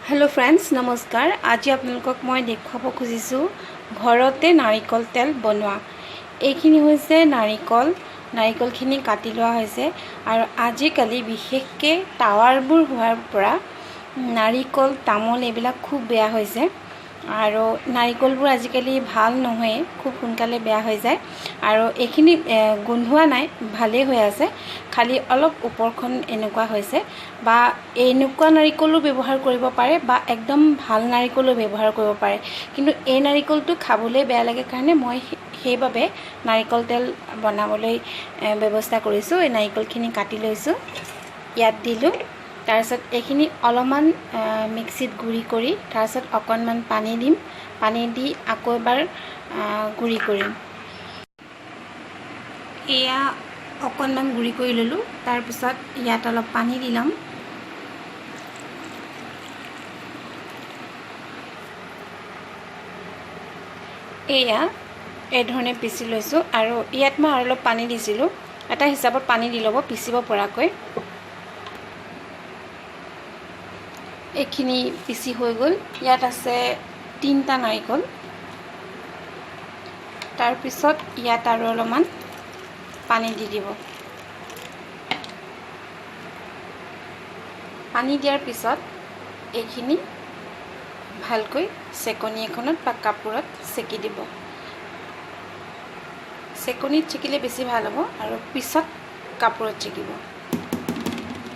Hello friends नमस्कार। आज आपलोगक मैं देखुवाब खुजिछु घरते नारिकल तेल बनवा। एखिनि होइसे नारिकलखिनि काटि लोৱা হৈছে আৰু আজিকালি বিশেষকৈ টাৱাৰবোৰ হোৱাৰ পৰা नारिकल तामोल एबिलाक खूब बेया হৈছে আৰু नारिकलবোৰ আজিকালি ভাল নহয়, खूब সোনকালে বেয়া হৈ যায় আৰু এখিনি গোন্ধোৱা নাই, ভালেই হৈ আছে, খালি অলপ ওপৰখন এনেকুৱা হৈছে বা এনেকুৱা নাৰিকলো ব্যৱহাৰ কৰিব পাৰে বা একদম ভাল নাৰিকলো ব্যৱহাৰ কৰিব পাৰে। কিন্তু এই নাৰিকলটো খাবলৈ বেয়া লাগে কাৰণে মই সেইভাবে নাৰিকল তেল বনাবলৈ ব্যৱস্থা কৰিছোঁ। এই নাৰিকলখিনি কাটি লৈছোঁ, ইয়াত দিলোঁ, তাৰপিছত এইখিনি অলপমান মিক্সিত গুড়ি কৰি তাৰপিছত অকণমান পানী দিম, পানী দি আকৌ এবাৰ গুড়ি কৰিম। এয়া অকণমান গুড়ি কৰি ল'লোঁ, তাৰপিছত ইয়াত অলপ পানী দি ল'ম। এয়া এই ধৰণে পিচি লৈছোঁ আৰু ইয়াত মই আৰু অলপ পানী দিছিলোঁ, এটা হিচাপত পানী দি ল'ব পিচিব পৰাকৈ। এইখিনি পিচি হৈ গ'ল। ইয়াত আছে 3টা নাৰিকল, তাৰপিছত ইয়াত আৰু অলপমান পানী দি দিব। পানী দিয়াৰ পিছত এইখিনি ভালকৈ চেকনি এখনত বা কাপোৰত চেকি দিব। চেকনিত চেকিলে বেছি ভাল হ'ব আৰু পিছত কাপোৰত চেকিব।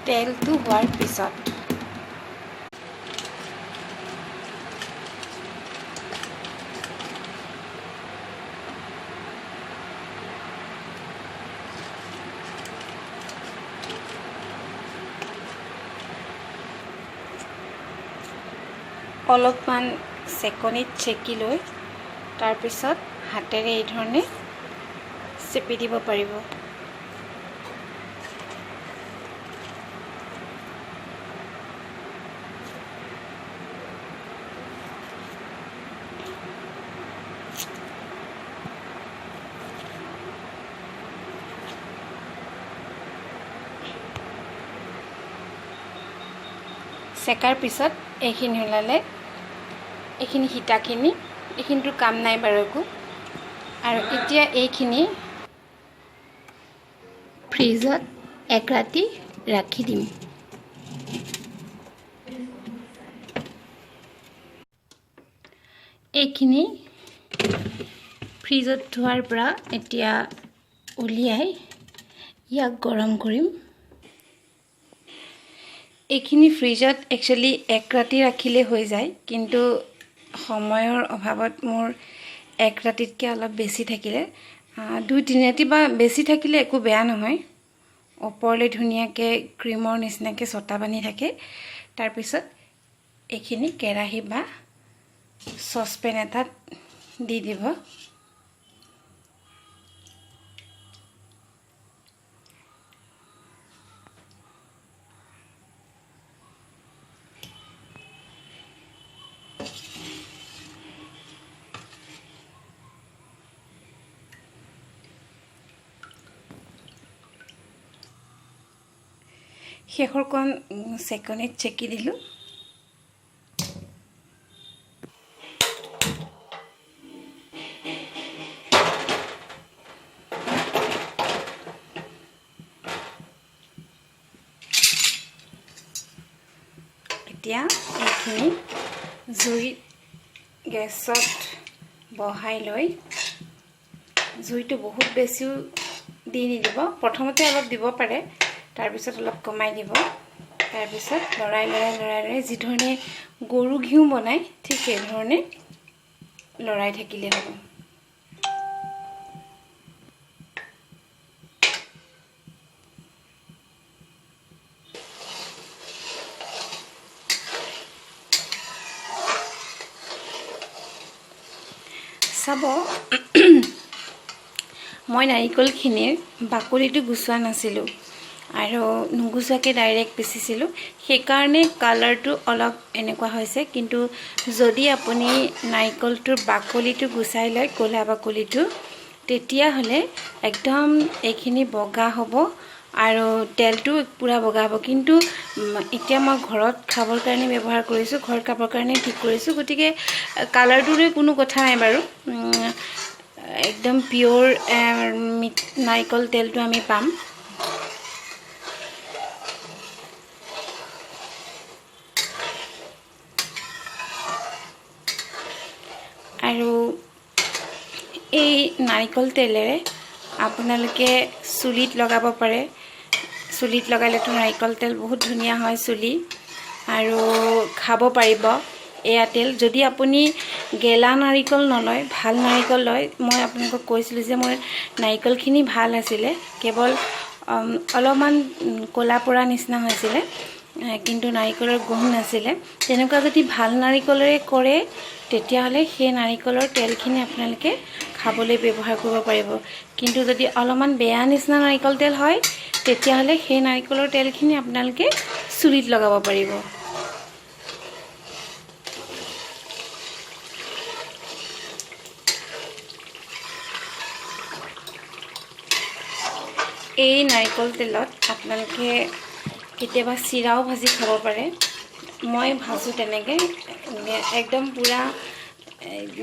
তেলটো হোৱাৰ পিছত অলপমান চেকনিত চেকি লৈ তাৰপিছত হাতেৰে এই ধৰণে চেপি দিব পাৰিব। চেকাৰ পিছত এইখিনি ওলালে, এইখিনি হিতাখিনি, এইখিনিতো কাম নাই বাৰু একো। আৰু এতিয়া এইখিনি ফ্ৰিজত এক ৰাতি ৰাখি দিম। এইখিনি ফ্ৰিজত থোৱাৰ পৰা এতিয়া উলিয়াই ইয়াক গৰম কৰিম। এইখিনি ফ্ৰিজত একচুৱেলি এক ৰাতি ৰাখিলে হৈ যায়, কিন্তু সময়ৰ অভাৱত মোৰ এক ৰাতিতকৈ অলপ বেছি থাকিলে, 2-3 ৰাতি বা বেছি থাকিলে একো বেয়া নহয়। ওপৰলৈ ধুনীয়াকৈ ক্ৰীমৰ নিচিনাকৈ ছটা বান্ধি থাকে। তাৰপিছত এইখিনি কেৰাহী বা চচপেন এটাত দি দিব। শেষৰকণ চেকনিত চেকি দিলোঁ। এতিয়া এইখিনি জুই গেছত বহাই লৈ, জুইটো বহুত বেছিও দি নিদিব, প্ৰথমতে অলপ দিব পাৰে, তাৰপিছত অলপ কমাই দিব। তাৰপিছত লৰাই যিধৰণে গৰু ঘিউ বনায় ঠিক সেইধৰণে লৰাই থাকিলে হ'ব। চাব, মই নাৰিকলখিনিৰ বাকলিটো গুচোৱা নাছিলোঁ আৰু নুগুচোৱাকৈ ডাইৰেক্ট পিচিছিলোঁ, সেইকাৰণে কালাৰটো অলপ এনেকুৱা হৈছে। কিন্তু যদি আপুনি নাৰিকলটোৰ বাকলিটো গুচাই লয়, ক'লা বাকলিটো, তেতিয়াহ'লে একদম এইখিনি বগা হ'ব আৰু তেলটো পুৰা বগা হ'ব। কিন্তু এতিয়া মই ঘৰত খাবৰ কাৰণে ব্যৱহাৰ কৰিছোঁ, ঘৰত খাবৰ কাৰণে ঠিক কৰিছোঁ, গতিকে কালাৰটোলৈ কোনো কথা নাই বাৰু। একদম পিয়'ৰ নাৰিকল তেলটো আমি পাম। আৰু এই নাৰিকল তেলেৰে আপোনালোকে চুলিত লগাব পাৰে। চুলিত লগালেতো নাৰিকল তেল বহুত ধুনীয়া হয় চুলি, আৰু খাব পাৰিব এয়া তেল। যদি আপুনি গেলা নাৰিকল নলয়, ভাল নাৰিকল লয়, মই আপোনালোকক কৈছিলোঁ যে মোৰ নাৰিকলখিনি ভাল আছিলে, কেৱল অলপমান ক'লা পৰা নিচিনা হৈছিলে, কিন্তু নাৰিকলৰ গোন্ধ নাছিলে। তেনেকুৱা যদি ভাল নাৰিকলেৰে কৰে, তেতিয়াহ'লে সেই নাৰিকলৰ তেলখিনি আপোনালোকে খাবলৈ ব্যৱহাৰ কৰিব পাৰিব। কিন্তু যদি অলপমান বেয়া নিচিনা নাৰিকল তেল হয়, তেতিয়াহ'লে সেই নাৰিকলৰ তেলখিনি আপোনালোকে চুলিত লগাব পাৰিব। এই নাৰিকল তেলত আপোনালোকে কেতিয়াবা চিৰাও ভাজি খাব পাৰে। মই ভাজোঁ তেনেকৈ, একদম পূৰা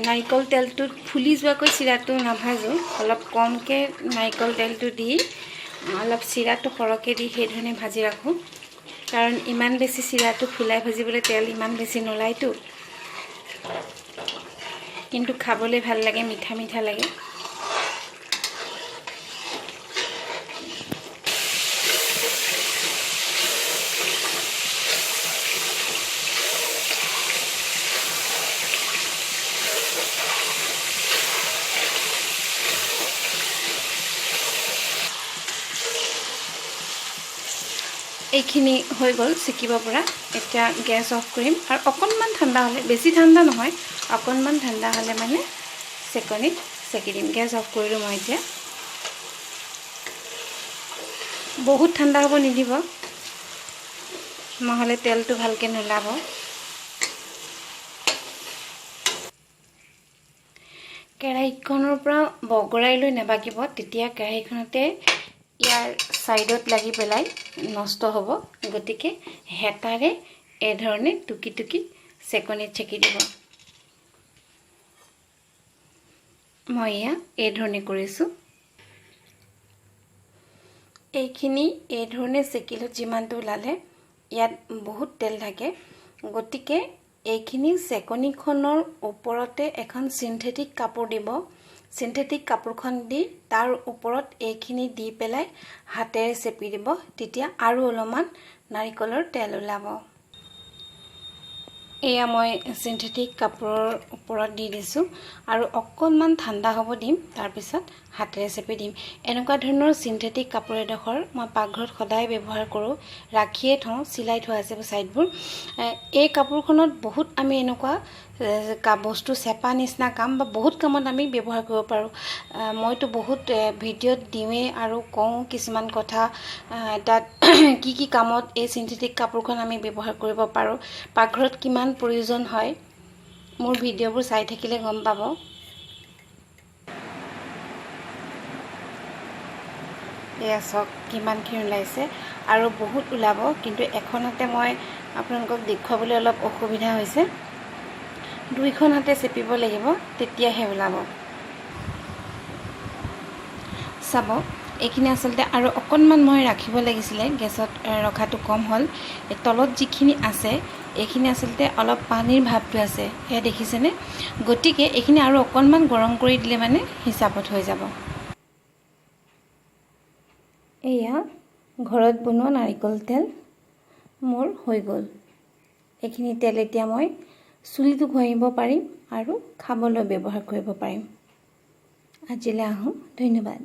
নাৰিকল তেলটোত ফুলি যোৱাকৈ চিৰাটো নাভাজোঁ, অলপ কমকৈ নাৰিকল তেলটো দি অলপ চিৰাটো সৰহকৈ দি সেইধৰণে ভাজি ৰাখোঁ। কাৰণ ইমান বেছি চিৰাটো ফুলাই ভাজিবলৈ তেল ইমান বেছি নোলায়তো, কিন্তু খাবলৈ ভাল লাগে, মিঠা মিঠা লাগে। এইখিনি হৈ গ'ল চেকিব পৰা। এতিয়া গেছ অফ কৰিম, আৰু অকণমান ঠাণ্ডা হ'লে, বেছি ঠাণ্ডা নহয়, অকণমান ঠাণ্ডা হ'লে মানে চেকনিত চেকি দিম। গেছ অফ কৰিলোঁ মই এতিয়া। বহুত ঠাণ্ডা হ'ব নিদিব, নহ'লে তেলটো ভালকৈ নোলাব। কেৰাহীখনৰ পৰা বগৰাই লৈ নাবাকিব, তেতিয়া কেৰাহীখনতে ইয়াৰ ছাইডত লাগি পেলাই নষ্ট হ'ব। গতিকে হেতাৰে এধৰণে টুকি টুকি চেকনিত চেকি দিব। মই এয়া এইধৰণে কৰিছোঁ। এইখিনি এইধৰণে চেকিলত যিমানটো ওলালে, ইয়াত বহুত তেল থাকে, গতিকে এইখিনি চেকনিখনৰ ওপৰতে এখন চিন্থেটিক কাপোৰ দিব। চিন্থেটিক কাপোৰখন দি তাৰ ওপৰত এইখিনি দি পেলাই হাতেৰে চেপি দিব, তেতিয়া আৰু অলপমান নাৰিকলৰ তেল ওলাব। এয়া মই চিন্থেটিক কাপোৰৰ ওপৰত দি দিছোঁ, আৰু অকণমান ঠাণ্ডা হ'ব দিম, তাৰপিছত হাতেৰে চেপি দিম। এনেকুৱা ধৰণৰ চিন্থেটিক কাপোৰ এডোখৰ মই পাকঘৰত সদায় ব্যৱহাৰ কৰোঁ, ৰাখিয়ে থওঁ, চিলাই থোৱা আছে ছাইডবোৰ। এই কাপোৰখনত বহুত আমি এনেকুৱা বস্তু চেপা নিচিনা কাম বা বহুত কামত আমি ব্যৱহাৰ কৰিব পাৰোঁ। মইতো বহুত ভিডিঅ'ত দিওঁৱেই আৰু কওঁ কিছুমান কথা, তাত কি কি কামত এই চিন্থেটিক কাপোৰখন আমি ব্যৱহাৰ কৰিব পাৰোঁ, পাকঘৰত কিমান প্ৰয়োজন হয়। মোৰ ভিডিঅ'বোৰ চাই থাকিলে গম পাব। এয়া চাওক কিমানখিনি ওলাইছে, আৰু বহুত ওলাব, কিন্তু এখনতে মই আপোনালোকক দেখুৱাবলৈ অলপ অসুবিধা হৈছে। দুইখন হাতে চেপিব লাগিব, তেতিয়াহে ওলাব। চাব, এইখিনি আচলতে আৰু অকণমান মই ৰাখিব লাগিছিলে, গেছত ৰখাটো কম হ'ল। তলত যিখিনি আছে, এইখিনি আচলতে অলপ পানীৰ ভাৱটো আছে, সেয়া দেখিছেনে? গতিকে এইখিনি আৰু অকণমান গৰম কৰি দিলে মানে হিচাপত হৈ যাব। এয়া ঘৰত বনোৱা নাৰিকল তেল মোৰ হৈ গ'ল। এইখিনি তেল এতিয়া মই চুলিটো ঘঁহিব পাৰিম আৰু খাবলৈ ব্যৱহাৰ কৰিব পাৰিম। আজিলৈ আহোঁ, ধন্যবাদ।